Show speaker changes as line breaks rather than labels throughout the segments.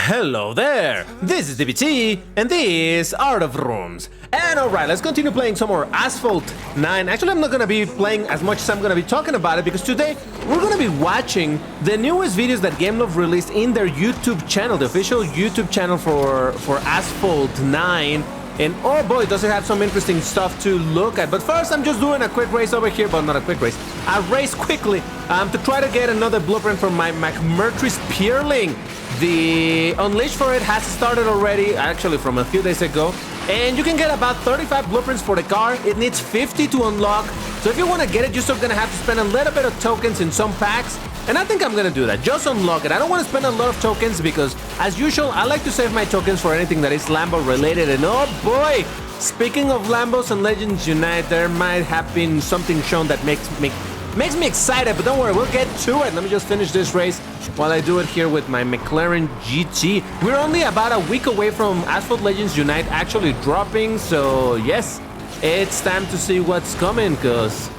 Hello there, this is DBT, and this is Art of Rooms. And alright, let's continue playing some more Asphalt 9. Actually, I'm not gonna be playing as much as I'm gonna be talking about it, because today we're gonna be watching the newest videos that GameLove released in their YouTube channel, the official YouTube channel for Asphalt 9. And oh boy, does it have some interesting stuff to look at. But first, I'm just doing a quick race over here, but not a quick race. A race quickly to try to get another blueprint from my McMurtry's Peerling. The Unleash for it has started already, actually from a few days ago. And you can get about 35 blueprints for the car. It needs 50 to unlock. So if you want to get it, you're still going to have to spend a little bit of tokens in some packs. And I think I'm going to do that. Just unlock it. I don't want to spend a lot of tokens because, as usual, I like to save my tokens for anything that is Lambo related. And oh boy, speaking of Lambos and Legends Unite, there might have been something shown that makes me excited. But don't worry, we'll get to it. Let me just finish this race while I do it here with my McLaren GT. We're only about a week away from Asphalt Legends Unite actually dropping. So yes, it's time to see what's coming because,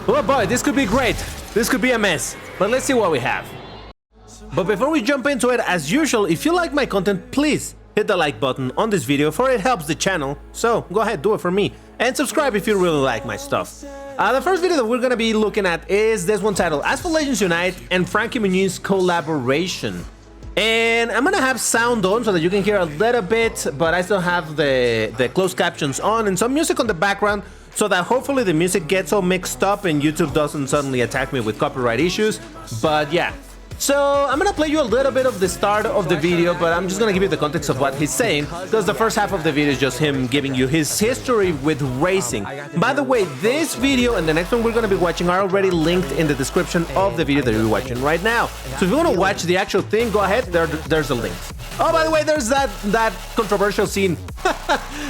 oh boy, this could be great. This could be a mess, but let's see what we have. But before we jump into it, as usual, if you like my content, please hit the like button on this video, for it helps the channel. So go ahead, do it for me. And subscribe if you really like my stuff. The first video that we're gonna be looking at is this one titled Asphalt Legends Unite and Frankie Muniz collaboration. And I'm gonna have sound on so that you can hear a little bit, but I still have the closed captions on and some music on the background, so that hopefully the music gets all mixed up and YouTube doesn't suddenly attack me with copyright issues. But yeah, so I'm gonna play you a little bit of the start of the video, but I'm just gonna give you the context of what he's saying, because the first half of the video is just him giving you his history with racing. By the way, this video and the next one we're gonna be watching are already linked in the description of the video that you're watching right now. So if you wanna watch the actual thing, go ahead, there's a link. Oh, by the way, there's that controversial scene.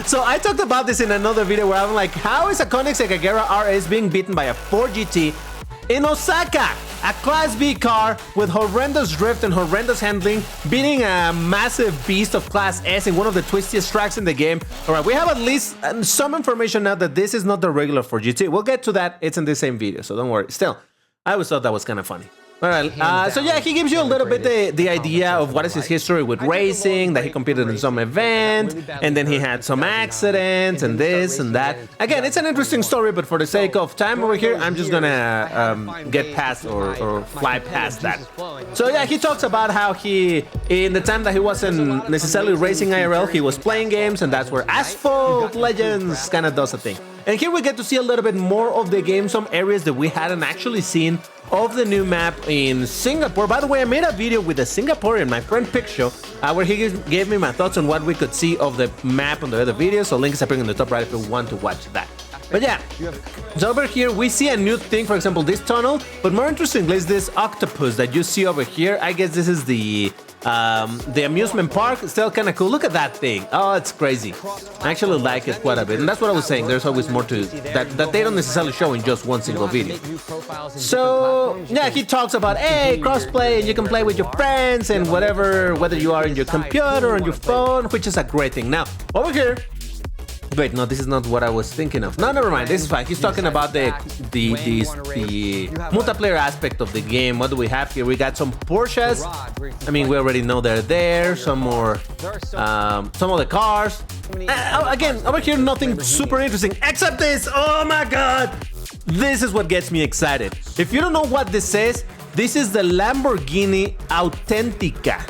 So I talked about this in another video where I'm like, how is a Koenigsegg Agera RS being beaten by a Ford GT in Osaka? A Class B car with horrendous drift and horrendous handling, beating a massive beast of Class S in one of the twistiest tracks in the game. Alright, we have at least some information now that this is not the regular Ford GT. We'll get to that, it's in the same video, so don't worry. Still, I always thought that was kind of funny. Alright, so yeah, he gives you a little bit the idea of what is his history with racing, that he competed in some event, and then he had some accidents, and this and that. Again, it's an interesting story, but for the sake of time over here, I'm just gonna get past or fly past that. So yeah, he talks about how he, in the time that he wasn't necessarily racing IRL, he was playing games, and that's where Asphalt Legends kind of does a thing. And here we get to see a little bit more of the game, some areas that we hadn't actually seen of the new map in Singapore. By the way, I made a video with a Singaporean, my friend Picture, where he gave me my thoughts on what we could see of the map on the other video, so link is appearing in the top right if you want to watch that. But yeah, so over here we see a new thing, for example this tunnel, but more interestingly is this octopus that you see over here. I guess this is the amusement park. Still kind of cool. Look at that thing. Oh, it's crazy. I actually like it quite a bit, and that's what I was saying. There's always more to that they don't necessarily show in just one single video. So yeah, he talks about, hey, crossplay, and you can play with your friends and whatever, whether you are in your computer or on your phone, which is a great thing. Now over here, wait, no, this is not what I was thinking of. No, never mind. This is fine. He's talking about the multiplayer aspect of the game. What do we have here? We got some Porsches. I mean, we already know they're there. Some more, some of the cars. Again, over here, nothing super interesting except this. Oh my God. This is what gets me excited. If you don't know what this is the Lamborghini Authentica.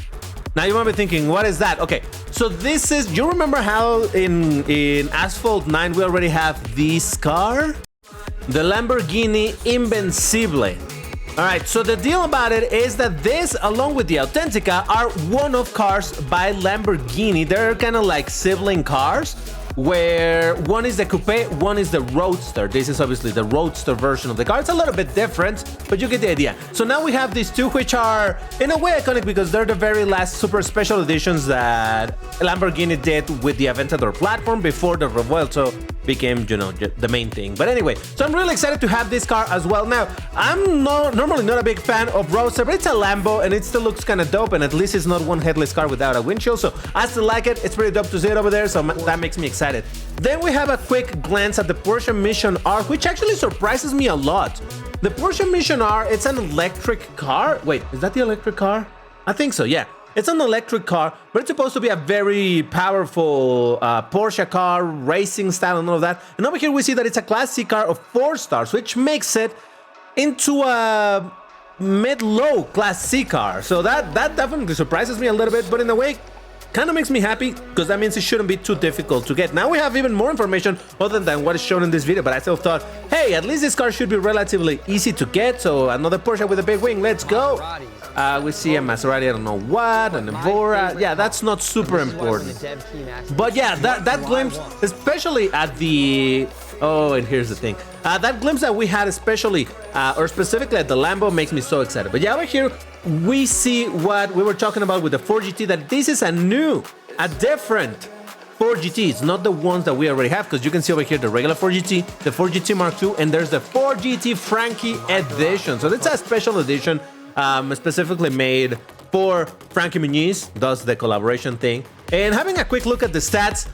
Now you might be thinking, what is that? Okay, so this is, you remember how in Asphalt 9 we already have this car? The Lamborghini Invencible. Alright, so the deal about it is that this, along with the Authentica, are one-off cars by Lamborghini. They're kind of like sibling cars, where one is the coupe, one is the roadster. This is obviously the roadster version of the car. It's a little bit different, but you get the idea. So now we have these two, which are in a way iconic because they're the very last super special editions that Lamborghini did with the Aventador platform before the Revuelto became, you know, the main thing. But anyway, so I'm really excited to have this car as well. Now, I'm normally not a big fan of roadster, but it's a Lambo and it still looks kind of dope, and at least it's not one headless car without a windshield, so I still like it. It's pretty dope to see it over there, so that makes me excited. Then we have a quick glance at the Porsche Mission R, which actually surprises me a lot. The Porsche Mission R, it's an electric car. Wait, is that the electric car? I think so, yeah. It's an electric car, but it's supposed to be a very powerful Porsche car, racing style and all of that. And over here we see that it's a Class C car of 4 stars, which makes it into a mid-low Class C car. So that definitely surprises me a little bit, but in a way, kind of makes me happy, because that means it shouldn't be too difficult to get. Now we have even more information other than what is shown in this video, but I still thought, hey, at least this car should be relatively easy to get. So another Porsche with a big wing, let's go. We see a Maserati, I don't know what, an Evora. Yeah, that's not super important. But yeah, that glimpse, especially at the... Oh, and here's the thing. That glimpse that we had, especially, or specifically at the Lambo, makes me so excited. But yeah, over here, we see what we were talking about with the 4GT, that this is a different 4GT. It's not the ones that we already have, because you can see over here the regular 4GT, the 4GT Mark II, and there's the 4GT Frankie Edition. So it's a special edition, specifically made for Frankie Muniz, does the collaboration thing. And having a quick look at the stats,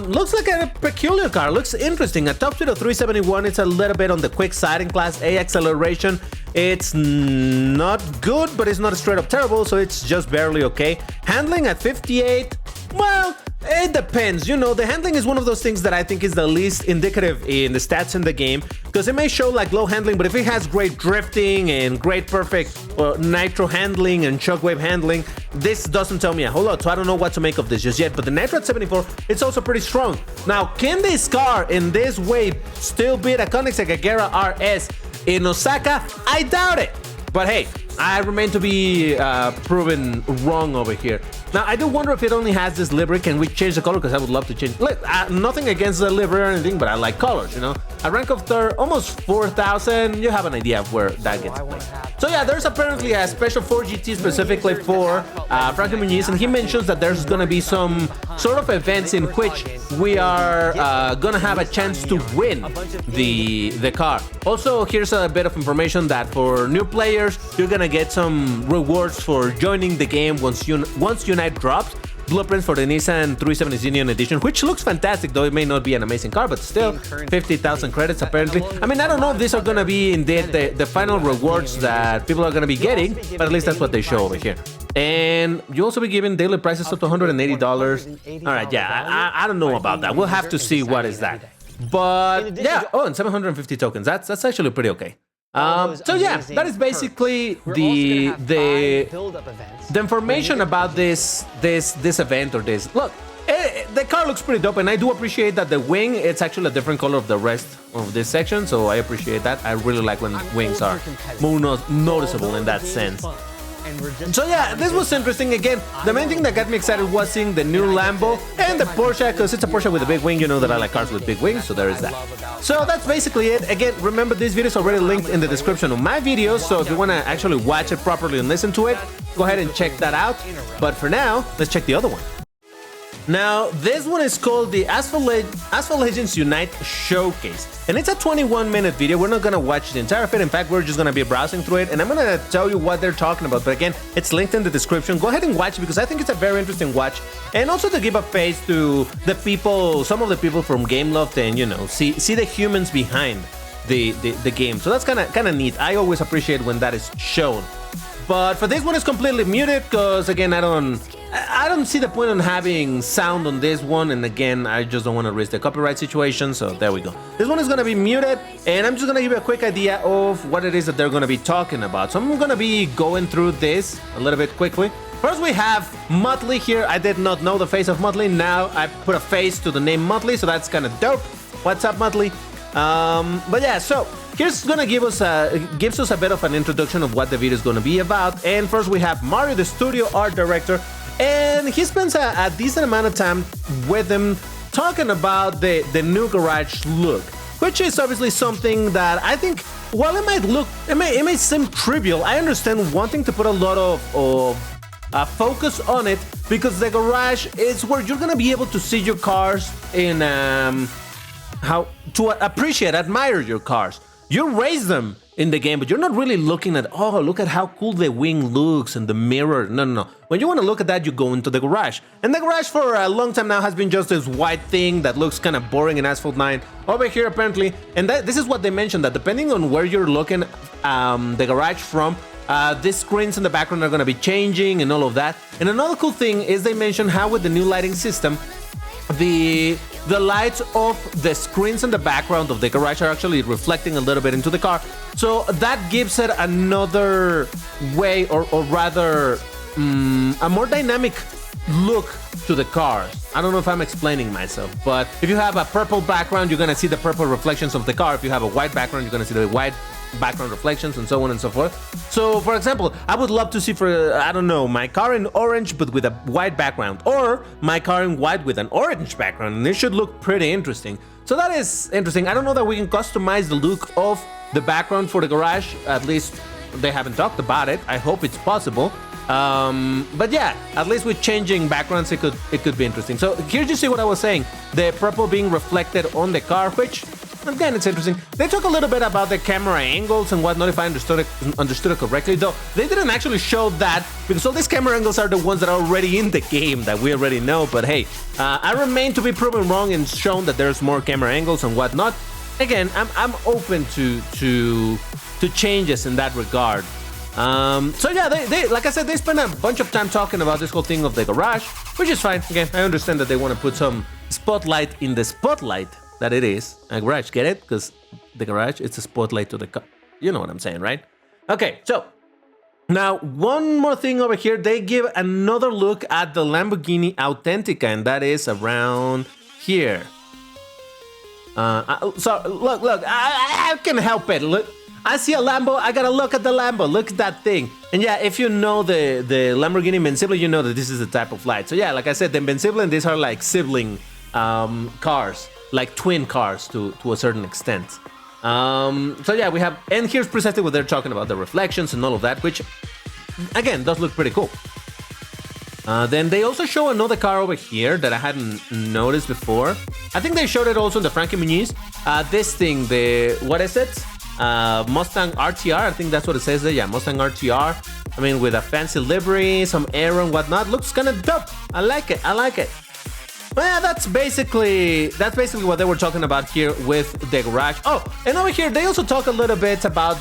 looks like a peculiar car, looks interesting. A top speed of 371, it's a little bit on the quick side. In Class A acceleration, it's not good, but it's not straight up terrible, so it's just barely okay. Handling at 58, well, it depends. You know, the handling is one of those things that I think is the least indicative in the stats in the game, because it may show like low handling, but if it has great drifting and great perfect nitro handling and shockwave handling, this doesn't tell me a whole lot, so I don't know what to make of this just yet. But the nitro at 74, it's also pretty strong. Now, can this car in this way still beat a Koenigsegg Agera RS in Osaka? I doubt it, but hey, I remain to be proven wrong over here. Now, I do wonder if it only has this livery. Can we change the color? Because I would love to change. Look, nothing against the livery or anything, but I like colors, you know? A rank of third, almost 4,000. You have an idea of where that gets placed. So yeah, there's apparently a special 4GT specifically for Frankie Muniz, and he mentions that there's gonna be some sort of events in which we are gonna have a chance to win the car. Also, here's a bit of information that for new players, you're gonna get some rewards for joining the game once Unite drops. Blueprints for the Nissan 370 Xenion Edition, which looks fantastic, though it may not be an amazing car, but still 50,000 credits apparently. I mean, I don't know if these are gonna be indeed the final rewards that people are gonna be getting, but at least that's what they show over here. And you also be given daily prices up to $180. All right, yeah, I don't know about that. We'll have to see what is that. But yeah, oh, and 750 tokens. That's actually pretty okay. So yeah, that is basically the information about this event or this. Look, the car looks pretty dope, and I do appreciate that the wing, it's actually a different color of the rest of this section, so I appreciate that. I really like when wings are more noticeable in that sense. So yeah, this was interesting. Again, the main thing that got me excited was seeing the new Lambo and the Porsche, because it's a Porsche with a big wing. You know that I like cars with big wings, so there is that. So that's basically it. Again, remember, this video is already linked in the description of my video, so if you want to actually watch it properly and listen to it, go ahead and check that out. But for now, let's check the other one. Now, this one is called the Asphalt Legends Unite Showcase, and it's a 21-minute video. We're not gonna watch the entire thing. In fact, we're just gonna be browsing through it, and I'm gonna tell you what they're talking about. But again, it's linked in the description. Go ahead and watch it, because I think it's a very interesting watch, and also to give a face to the people, some of the people from Gameloft, and you know, see the humans behind the game. So that's kind of neat. I always appreciate when that is shown. But for this one, it's completely muted, because again, I don't see the point on having sound on this one, and again, I just don't want to risk the copyright situation, so there we go. This one is going to be muted, and I'm just going to give you a quick idea of what it is that they're going to be talking about. So I'm going to be going through this a little bit quickly. First, we have Motley here. I did not know the face of Motley. Now I put a face to the name Motley, so that's kind of dope. What's up, Motley? But yeah, so here's gonna gives us a bit of an introduction of what the video is gonna be about. And first, we have Mario, the studio art director, and he spends a decent amount of time with them talking about the new garage look, which is obviously something that I think, while it may seem trivial, I understand wanting to put a lot of focus on it, because the garage is where you're gonna be able to see your cars in how to appreciate, admire your cars. You raise them in the game, but you're not really looking at, oh, look at how cool the wing looks and the mirror. No. When you want to look at that, you go into the garage. And the garage for a long time now has been just this white thing that looks kind of boring in Asphalt 9. Over here, apparently, and this is what they mentioned, that depending on where you're looking the garage from, These screens in the background are going to be changing and all of that. And another cool thing is they mentioned how with the new lighting system, the lights of the screens in the background of the garage are actually reflecting a little bit into the car. So that gives it another way, or rather a more dynamic look to the cars. I don't know if I'm explaining myself, but if you have a purple background, you're gonna see the purple reflections of the car. If you have a white background, you're gonna see the white background reflections, and so on and so forth. So for example, I would love to see, for I don't know, my car in orange but with a white background, or my car in white with an orange background, and it should look pretty interesting. So that is interesting. I don't know that we can customize the look of the background for the garage. At least they haven't talked about it. I hope it's possible. But yeah, at least with changing backgrounds, it could be interesting. So here you see what I was saying, the purple being reflected on the car, which again, it's interesting. They talk a little bit about the camera angles and whatnot, if I understood it correctly, though they didn't actually show that, because all these camera angles are the ones that are already in the game that we already know. But hey, I remain to be proven wrong and shown that there's more camera angles and whatnot. Again, I'm open to changes in that regard. So yeah, they like I said, they spent a bunch of time talking about this whole thing of the garage, which is fine. Again, I understand that they want to put some spotlight in the spotlight that it is a garage. Get it? Because the garage, it's a spotlight to the car. You know what I'm saying, right? Okay, so now one more thing over here. They give another look at the Lamborghini Authentica, and that is around here. So look, I can help it. Look, I see a Lambo, I gotta look at the Lambo. Look at that thing. And yeah, if you know the Lamborghini Invincible, you know that this is the type of light. So yeah, like I said, the Invincible and these are like sibling cars, like twin cars to a certain extent. So yeah, we have, and here's precisely what they're talking about, the reflections and all of that, which again does look pretty cool. Then they also show another car over here that I hadn't noticed before. I think they showed it also in the Frankie Muniz. This thing, what is it? Mustang RTR, I think that's what it says there. Yeah, Mustang RTR. I mean, with a fancy livery, some aero and whatnot. Looks kind of dope. I like it. Well, yeah, that's basically what they were talking about here with the garage. Oh, and over here they also talk a little bit about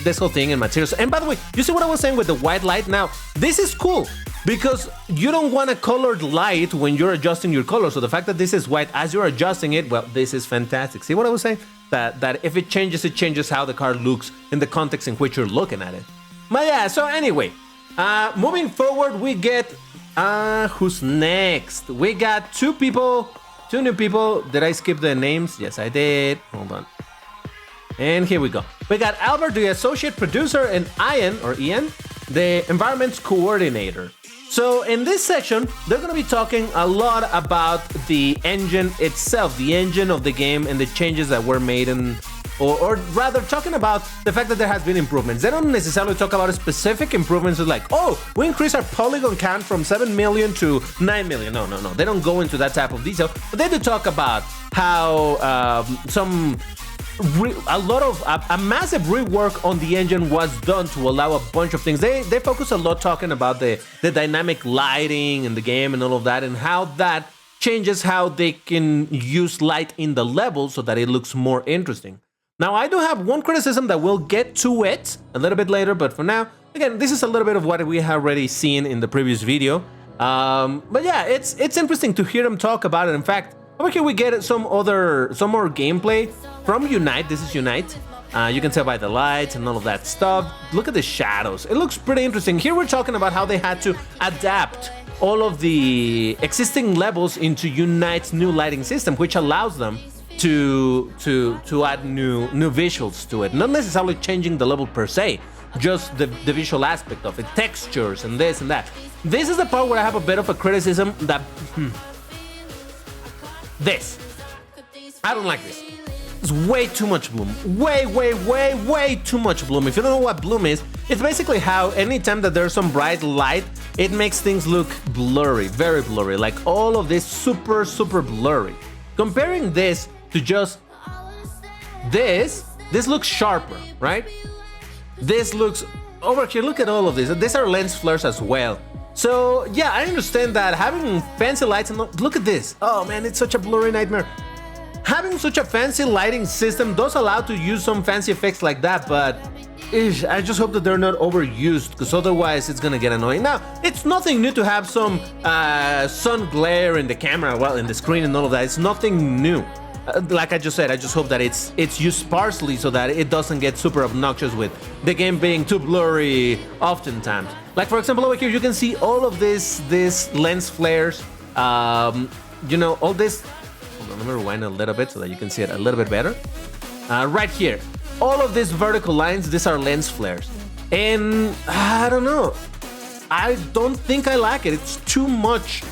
this whole thing and materials. And by the way, you see what I was saying with the white light? Now, this is cool because you don't want a colored light when you're adjusting your color. So the fact that this is white as you're adjusting it, well, this is fantastic. See what I was saying? That if it changes how the car looks in the context in which you're looking at it. But yeah, so anyway, moving forward, we get who's next? We got two new people. Did I skip the names? Yes, I did. Hold on. And here we go. We got Albert, the associate producer, and Ian, the environments coordinator. So in this section, they're going to be talking a lot about the engine itself, the engine of the game, and the changes that were made, or rather talking about the fact that there has been improvements. They don't necessarily talk about specific improvements like, oh, we increased our polygon count from 7 million to 9 million. No. They don't go into that type of detail, but they do talk about how a massive rework on the engine was done to allow a bunch of things. They focus a lot talking about the dynamic lighting in the game and all of that, and how that changes how they can use light in the level so that it looks more interesting. Now, I do have one criticism that we'll get to it a little bit later, but for now, again, this is a little bit of what we have already seen in the previous video. But yeah, it's interesting to hear them talk about it. In fact, over here we get some more gameplay from Unite. This is Unite. You can tell by the lights and all of that stuff. Look at the shadows. It looks pretty interesting. Here we're talking about how they had to adapt all of the existing levels into Unite's new lighting system, which allows them to add new visuals to it. Not necessarily changing the level per se, just the visual aspect of it, textures and this and that. This is the part where I have a bit of a criticism that this. I don't like this. It's way too much bloom. Way too much bloom. If you don't know what bloom is, it's basically how anytime that there's some bright light, it makes things look blurry, very blurry. Like all of this super blurry. Comparing this to just this looks sharper, right? This looks over here. Look at all of this. These are lens flares as well. So yeah, I understand that having fancy lights and look at this. Oh man, it's such a blurry nightmare. Having such a fancy lighting system does allow to use some fancy effects like that, but I just hope that they're not overused, because otherwise it's gonna get annoying. Now, it's nothing new to have some sun glare in the camera, well, in the screen and all of that. It's nothing new. Like I just said, I just hope that it's used sparsely so that it doesn't get super obnoxious with the game being too blurry oftentimes. Like, for example, over here you can see all of this lens flares. You know, all this. Hold on, let me rewind a little bit so that you can see it a little bit better. Right here, all of these vertical lines, these are lens flares, and I don't know. I don't think I like it. It's too much.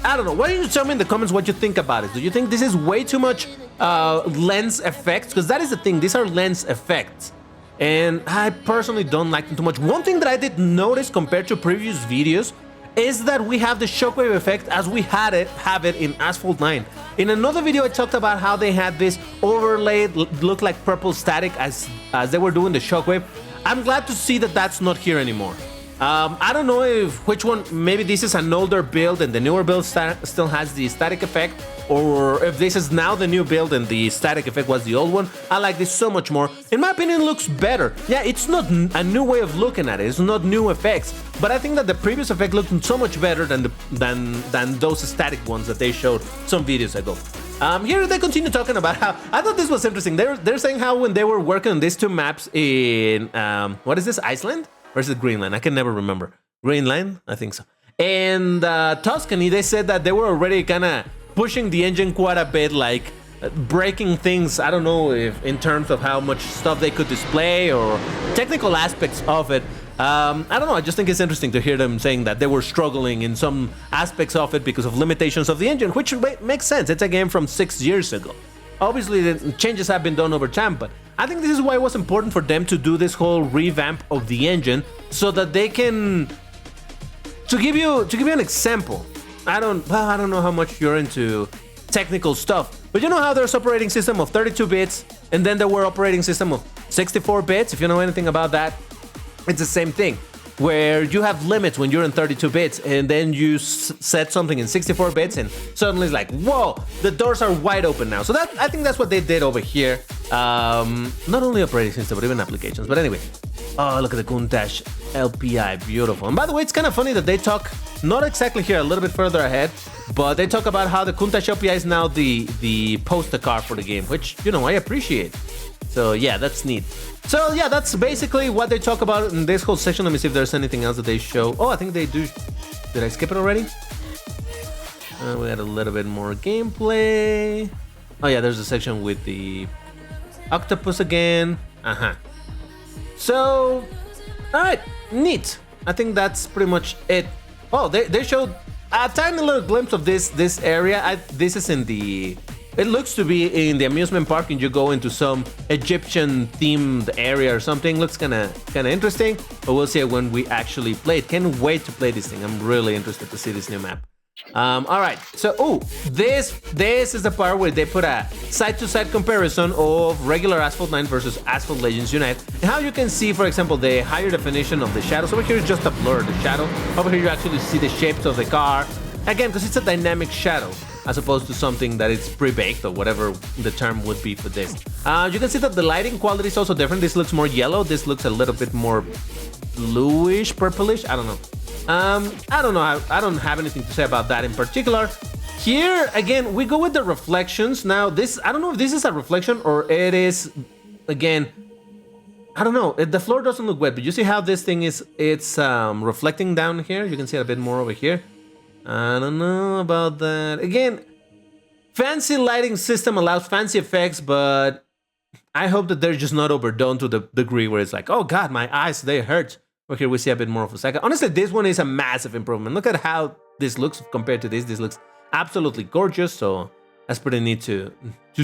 I don't know. Why don't you tell me in the comments what you think about it? Do you think this is way too much lens effects? Because that is the thing. These are lens effects. And I personally don't like them too much. One thing that I did notice compared to previous videos is that we have the shockwave effect as we have it in Asphalt 9. In another video, I talked about how they had this overlay look like purple static as they were doing the shockwave. I'm glad to see that that's not here anymore. I don't know if which one, maybe this is an older build and the newer build still has the static effect, or if this is now the new build and the static effect was the old one. I like this so much more. In my opinion, it looks better. Yeah, it's not a new way of looking at it. It's not new effects, but I think that the previous effect looked so much better than those static ones that they showed some videos ago. Here they continue talking about how, I thought this was interesting. They're saying how when they were working on these two maps in, what is this, Iceland? Or is it Greenland? I can never remember. Greenland? I think so. And Tuscany, they said that they were already kind of pushing the engine quite a bit, like breaking things. I don't know if in terms of how much stuff they could display or technical aspects of it. I don't know. I just think it's interesting to hear them saying that they were struggling in some aspects of it because of limitations of the engine, which makes sense. It's a game from 6 years ago. Obviously, the changes have been done over time, but I think this is why it was important for them to do this whole revamp of the engine, so that they can. To give you an example, I don't know how much you're into technical stuff, but you know how there's operating system of 32 bits, and then there were operating system of 64 bits. If you know anything about that, it's the same thing, where you have limits when you're in 32 bits, and then you set something in 64 bits, and suddenly it's like, whoa, the doors are wide open now. So that, I think that's what they did over here. Not only operating system, but even applications. But anyway, oh, look at the Countach LPI, beautiful. And by the way, it's kind of funny that they talk, not exactly here, a little bit further ahead, but they talk about how the Countach LPI is now the poster car for the game, which, you know, I appreciate. So yeah, that's neat. So yeah, that's basically what they talk about in this whole section. Let me see if there's anything else that they show. Oh, I think they do. Did I skip it already? We got a little bit more gameplay. Oh yeah, there's a section with the octopus again. So, all right, neat. I think that's pretty much it. Oh, they showed a tiny little glimpse of this area. This is in the. It looks to be in the amusement park, and you go into some Egyptian themed area or something. Looks kind of interesting, but we'll see it when we actually play it. Can't wait to play this thing. I'm really interested to see this new map. All right, so this is the part where they put a side-to-side comparison of regular Asphalt 9 versus Asphalt Legends Unite, and how you can see, for example, the higher definition of the shadows. Over here is just a blur of the shadow. Over here you actually see the shapes of the car. Again, because it's a dynamic shadow, as opposed to something that is pre-baked, or whatever the term would be for this. You can see that the lighting quality is also different. This looks more yellow. This looks a little bit more bluish, purplish. I don't know. I don't know. I don't have anything to say about that in particular. Here, again, we go with the reflections. Now, this, I don't know if this is a reflection or it is, again, I don't know. The floor doesn't look wet, but you see how this thing is, it's reflecting down here. You can see it a bit more over here. I don't know about that. Again, fancy lighting system allows fancy effects, but I hope that they're just not overdone to the degree where it's like, oh God, my eyes, they hurt. Well, here we see a bit more of a second. Honestly, this one is a massive improvement. Look at how this looks compared to this. This looks absolutely gorgeous. So that's pretty neat to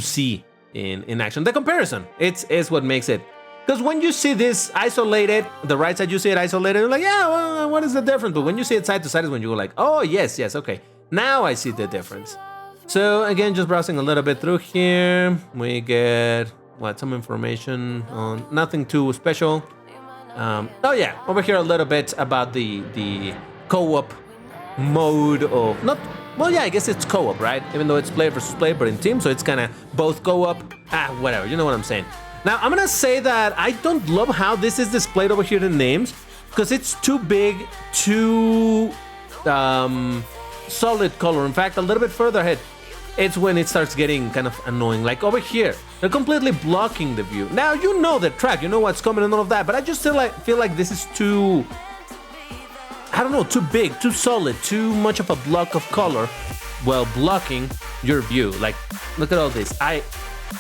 see in action. The comparison, it's what makes it. Because when you see this isolated, the right side, you see it isolated, you're like, yeah, well, what is the difference? But when you see it side to side is when you go like, oh, yes, okay. Now I see the difference. So again, just browsing a little bit through here, we get, what, some information on nothing too special. Oh yeah, over here a little bit about the co-op mode of, not, well, yeah, I guess it's co-op, right? Even though it's player versus player, but in team, so it's kind of both co-op, whatever, you know what I'm saying. Now, I'm gonna say that I don't love how this is displayed over here in names, because it's too big, too solid color. In fact, a little bit further ahead, it's when it starts getting kind of annoying. Like over here, they're completely blocking the view. Now, you know the track, you know what's coming and all of that, but I just feel like this is too, I don't know, too big, too solid, too much of a block of color, well, blocking your view. Like, look at all this.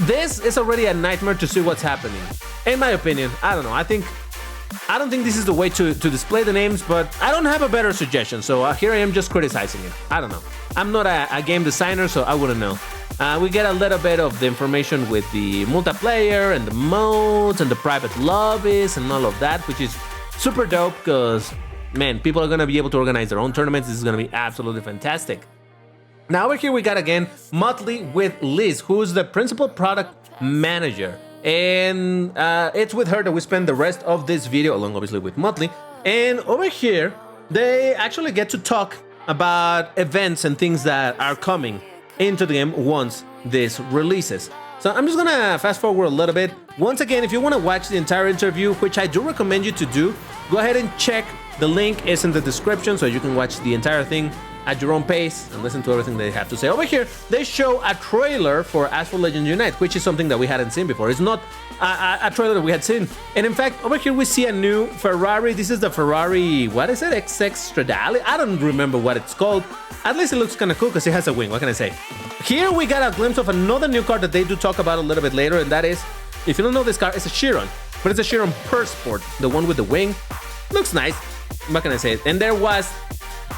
This is already a nightmare to see what's happening. In my opinion, I don't know. I don't think this is the way to display the names, but I don't have a better suggestion, so here I am just criticizing it. I don't know. I'm not a game designer, so I wouldn't know. We get a little bit of the information with the multiplayer and the modes and the private lobbies and all of that, which is super dope because, man, people are going to be able to organize their own tournaments. This is going to be absolutely fantastic. Now over here we got again Motley with Liz, who's the principal product manager. And it's with her that we spend the rest of this video, along obviously with Motley. And over here, they actually get to talk about events and things that are coming into the game once this releases. So I'm just gonna fast forward a little bit. Once again, if you want to watch the entire interview, which I do recommend you to do, go ahead and check. The link is in the description, so you can watch the entire thing at your own pace and listen to everything they have to say. Over here, they show a trailer for Asphalt Legends Unite, which is something that we hadn't seen before. It's not a trailer that we had seen. And in fact, over here we see a new Ferrari. This is the Ferrari, what is it? XX Stradale? I don't remember what it's called. At least it looks kind of cool because it has a wing. What can I say? Here we got a glimpse of another new car that they do talk about a little bit later, and that is, if you don't know this car, it's a Chiron. But it's a Chiron Per Sport, the one with the wing. Looks nice. What can I say? And there was,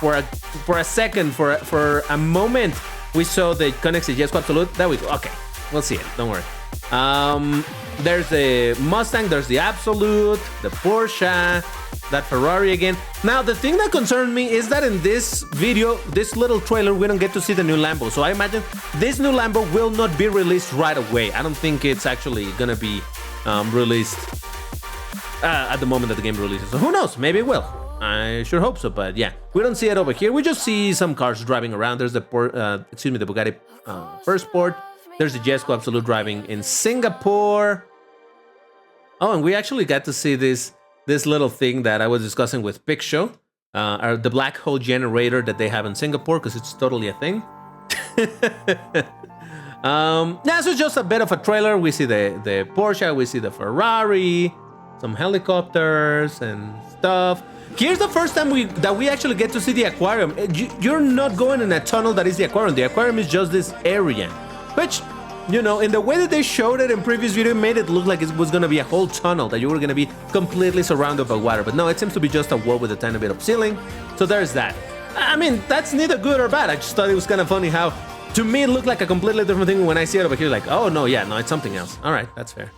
for a second, for a moment, we saw the Koenigsegg Jesko Absolute. There we go. Okay, we'll see it. Don't worry. There's the Mustang, there's the Absolute, the Porsche, that Ferrari again. Now, the thing that concerned me is that in this video, this little trailer, we don't get to see the new Lambo. So I imagine this new Lambo will not be released right away. I don't think it's actually gonna be released at the moment that the game releases. So who knows? Maybe it will. I sure hope so, but yeah, we don't see it over here. We just see some cars driving around. There's the the Bugatti Per Sport. There's the Jesko Absolute driving in Singapore. Oh, and we actually got to see this little thing that I was discussing with Pixshow, the black hole generator that they have in Singapore, because it's totally a thing. Yeah, so just a bit of a trailer. We see the Porsche, we see the Ferrari, some helicopters and stuff. Here's the first time that we actually get to see the aquarium. You're not going in a tunnel that is the aquarium. The aquarium is just this area, which, you know, in the way that they showed it in previous video, made it look like it was going to be a whole tunnel, that you were going to be completely surrounded by water. But no, it seems to be just a wall with a tiny bit of ceiling. So there's that. I mean, that's neither good or bad. I just thought it was kind of funny how, to me, it looked like a completely different thing. When I see it over here, like, oh no, yeah, no, it's something else. All right, that's fair.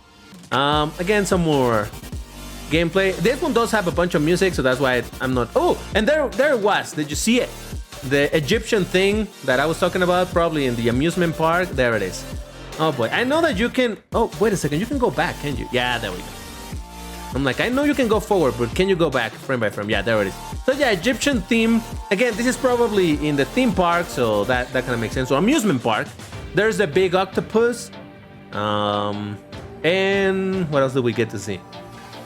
Again, some more gameplay. This one does have a bunch of music, so that's why I'm not. Oh, and there it was. Did you see it? The Egyptian thing that I was talking about, probably in the amusement park. There it is. Oh boy, I know that you can. Oh, wait a second. You can go back, can you? Yeah, there we go. I'm like, I know you can go forward, but can you go back frame by frame? Yeah, there it is. So yeah, Egyptian theme. Again, this is probably in the theme park, so that kind of makes sense. So amusement park. There's a big octopus. And what else do we get to see?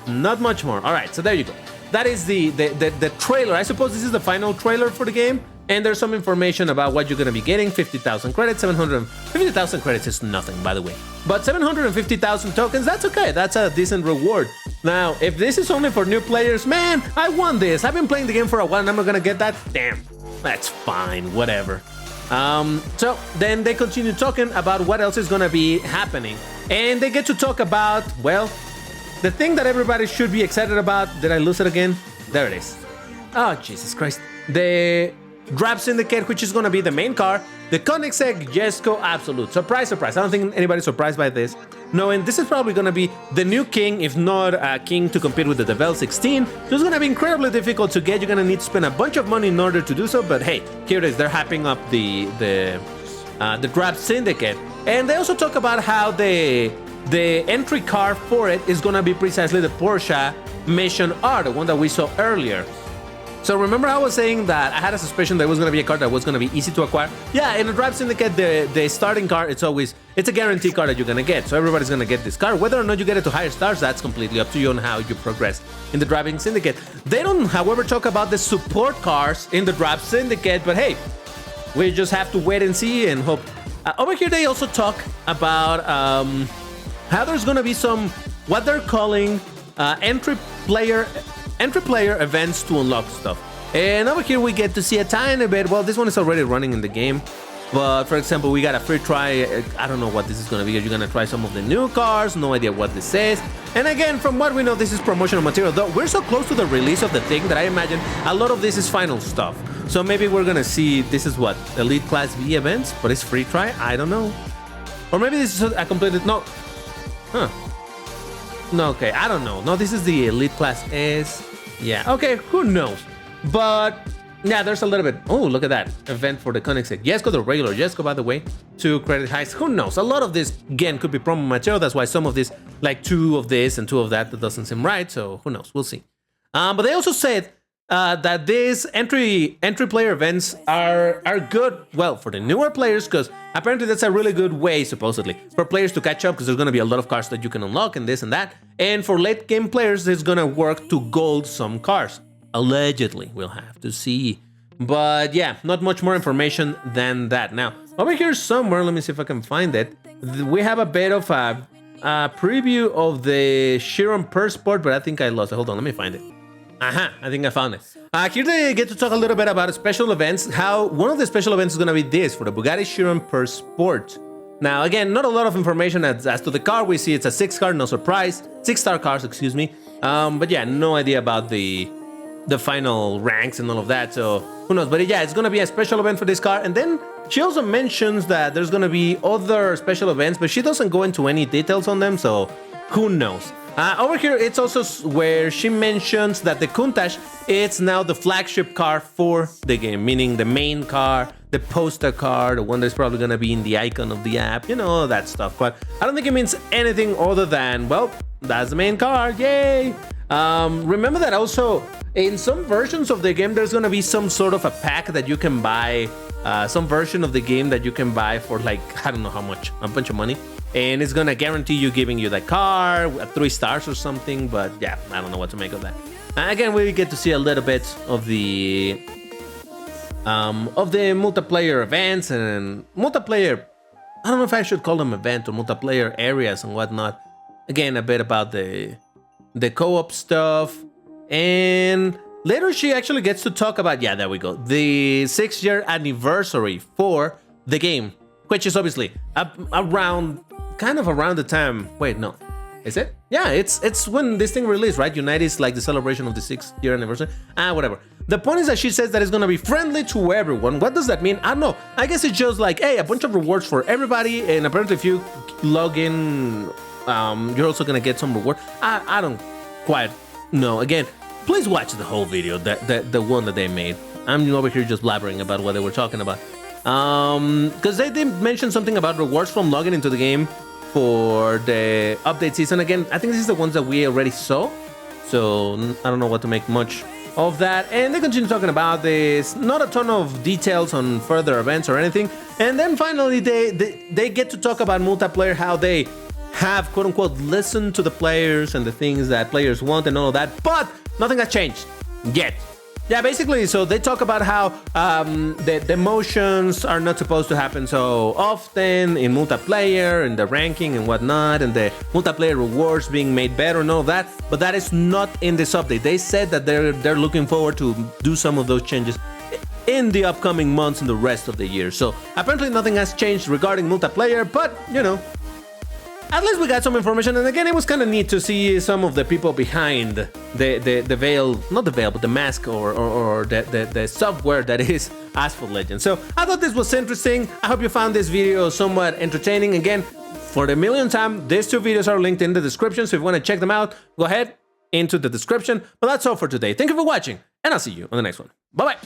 Not much more. All right, so there you go. That is the trailer. I suppose this is the final trailer for the game. And there's some information about what you're going to be getting. 50,000 credits, 750,000 credits is nothing, by the way. But 750,000 tokens, that's okay. That's a decent reward. Now, if this is only for new players, man, I won this. I've been playing the game for a while and I'm not going to get that. Damn, that's fine, whatever. So then they continue talking about what else is going to be happening. And they get to talk about, well, the thing that everybody should be excited about. Did I lose it again? There it is. Oh, Jesus Christ. The Draft Syndicate, which is going to be the main car, the Koenigsegg Jesko Absolute. Surprise, surprise. I don't think anybody's surprised by this. No, and this is probably going to be the new king, if not a king to compete with the Devel 16. So it's going to be incredibly difficult to get. You're going to need to spend a bunch of money in order to do so. But hey, here it is. They're hyping up the Draft Syndicate. And they also talk about how the entry car for it is going to be precisely the Porsche Mission R, the one that we saw earlier. So remember I was saying that I had a suspicion that it was going to be a car that was going to be easy to acquire? Yeah, in the Draft Syndicate, the starting car, it's always it's a guarantee car that you're gonna get. So everybody's gonna get this car. Whether or not you get it to higher stars, that's completely up to you on how you progress in the driving syndicate. They don't, however, talk about the support cars in the drive syndicate, but hey, we just have to wait and see and hope. Over here, they also talk about how there's gonna be some, what they're calling entry player events to unlock stuff. And over here we get to see a tiny bit. Well, this one is already running in the game, but for example, we got a free try. I don't know what this is gonna be. You're gonna try some of the new cars, no idea what this is. And again, from what we know, this is promotional material, though we're so close to the release of the thing that I imagine a lot of this is final stuff. So maybe we're gonna see, this is what, Elite Class V events, but it's free try? I don't know. Or maybe this is a completed, no. Huh. No, okay, I don't know. No, this is the Elite Class S. Yeah, okay, who knows? But yeah, there's a little bit. Oh, look at that event for the Koenigsegg. Jesko, the regular Jesko, by the way, 2 credit highs. Who knows? A lot of this again could be promo material. That's why some of this, like 2 of this and 2 of that doesn't seem right. So who knows? We'll see. But they also said that these entry player events are good. Well, for the newer players, because apparently that's a really good way, supposedly, for players to catch up, because there's going to be a lot of cars that you can unlock and this and that. And for late game players, it's going to work to gold some cars. Allegedly, we'll have to see. But yeah, not much more information than that. Now, over here somewhere, let me see if I can find it. We have a bit of a preview of the Chiron Per Sport, but I think I lost it. Hold on, let me find it. Aha, I think I found it. Here they get to talk a little bit about special events. How one of the special events is going to be this for the Bugatti Chiron Per Sport. Now, again, not a lot of information as to the car. We see it's a 6-car, no surprise. 6-star cars, excuse me. But yeah, no idea about the final ranks and all of that, so who knows. But yeah, it's gonna be a special event for this car. And then she also mentions that there's gonna be other special events, but she doesn't go into any details on them, so who knows. Over here, it's also where she mentions that the Countach, it's now the flagship car for the game, meaning the main car, the poster car, the one that's probably gonna be in the icon of the app, you know, that stuff. But I don't think it means anything other than, well, that's the main car, yay! Remember that also in some versions of the game there's gonna be some sort of a pack that you can buy, some version of the game that you can buy for like, I don't know how much, a bunch of money, and it's gonna guarantee you giving you the car at 3 stars or something. But yeah, I don't know what to make of that. Again, we get to see a little bit of the multiplayer events and multiplayer, I don't know if I should call them event or multiplayer areas and whatnot. Again, a bit about the co-op stuff, and later she actually gets to talk about, yeah, there we go, the 6-year anniversary for the game, which is obviously around the time, wait, no, is it? Yeah, it's when this thing released, right? Unite is like the celebration of the 6th-year anniversary. Whatever. The point is that she says that it's gonna be friendly to everyone. What does that mean? I don't know. I guess it's just like, hey, a bunch of rewards for everybody, and apparently if you log in, you're also gonna get some reward. I don't quite know. Again, please watch the whole video, the one that they made. I'm over here just blabbering about what they were talking about. Because they did mention something about rewards from logging into the game for the update season. Again, I think this is the ones that we already saw, so I don't know what to make much of that. And they continue talking about this, not a ton of details on further events or anything. And then finally they get to talk about multiplayer, how they have quote-unquote listened to the players and the things that players want and all of that, but nothing has changed yet. Yeah, basically, so they talk about how the motions are not supposed to happen so often in multiplayer and the ranking and whatnot, and the multiplayer rewards being made better and all of that, but that is not in this update. They said that they're looking forward to do some of those changes in the upcoming months and the rest of the year. So apparently nothing has changed regarding multiplayer, but you know, at least we got some information. And again, it was kind of neat to see some of the people behind the veil, not the veil, but the mask or the software that is Asphalt Legends. So I thought this was interesting. I hope you found this video somewhat entertaining. Again, for the millionth time, these 2 videos are linked in the description, so if you want to check them out, go ahead into the description. But that's all for today. Thank you for watching, and I'll see you on the next one. Bye-bye.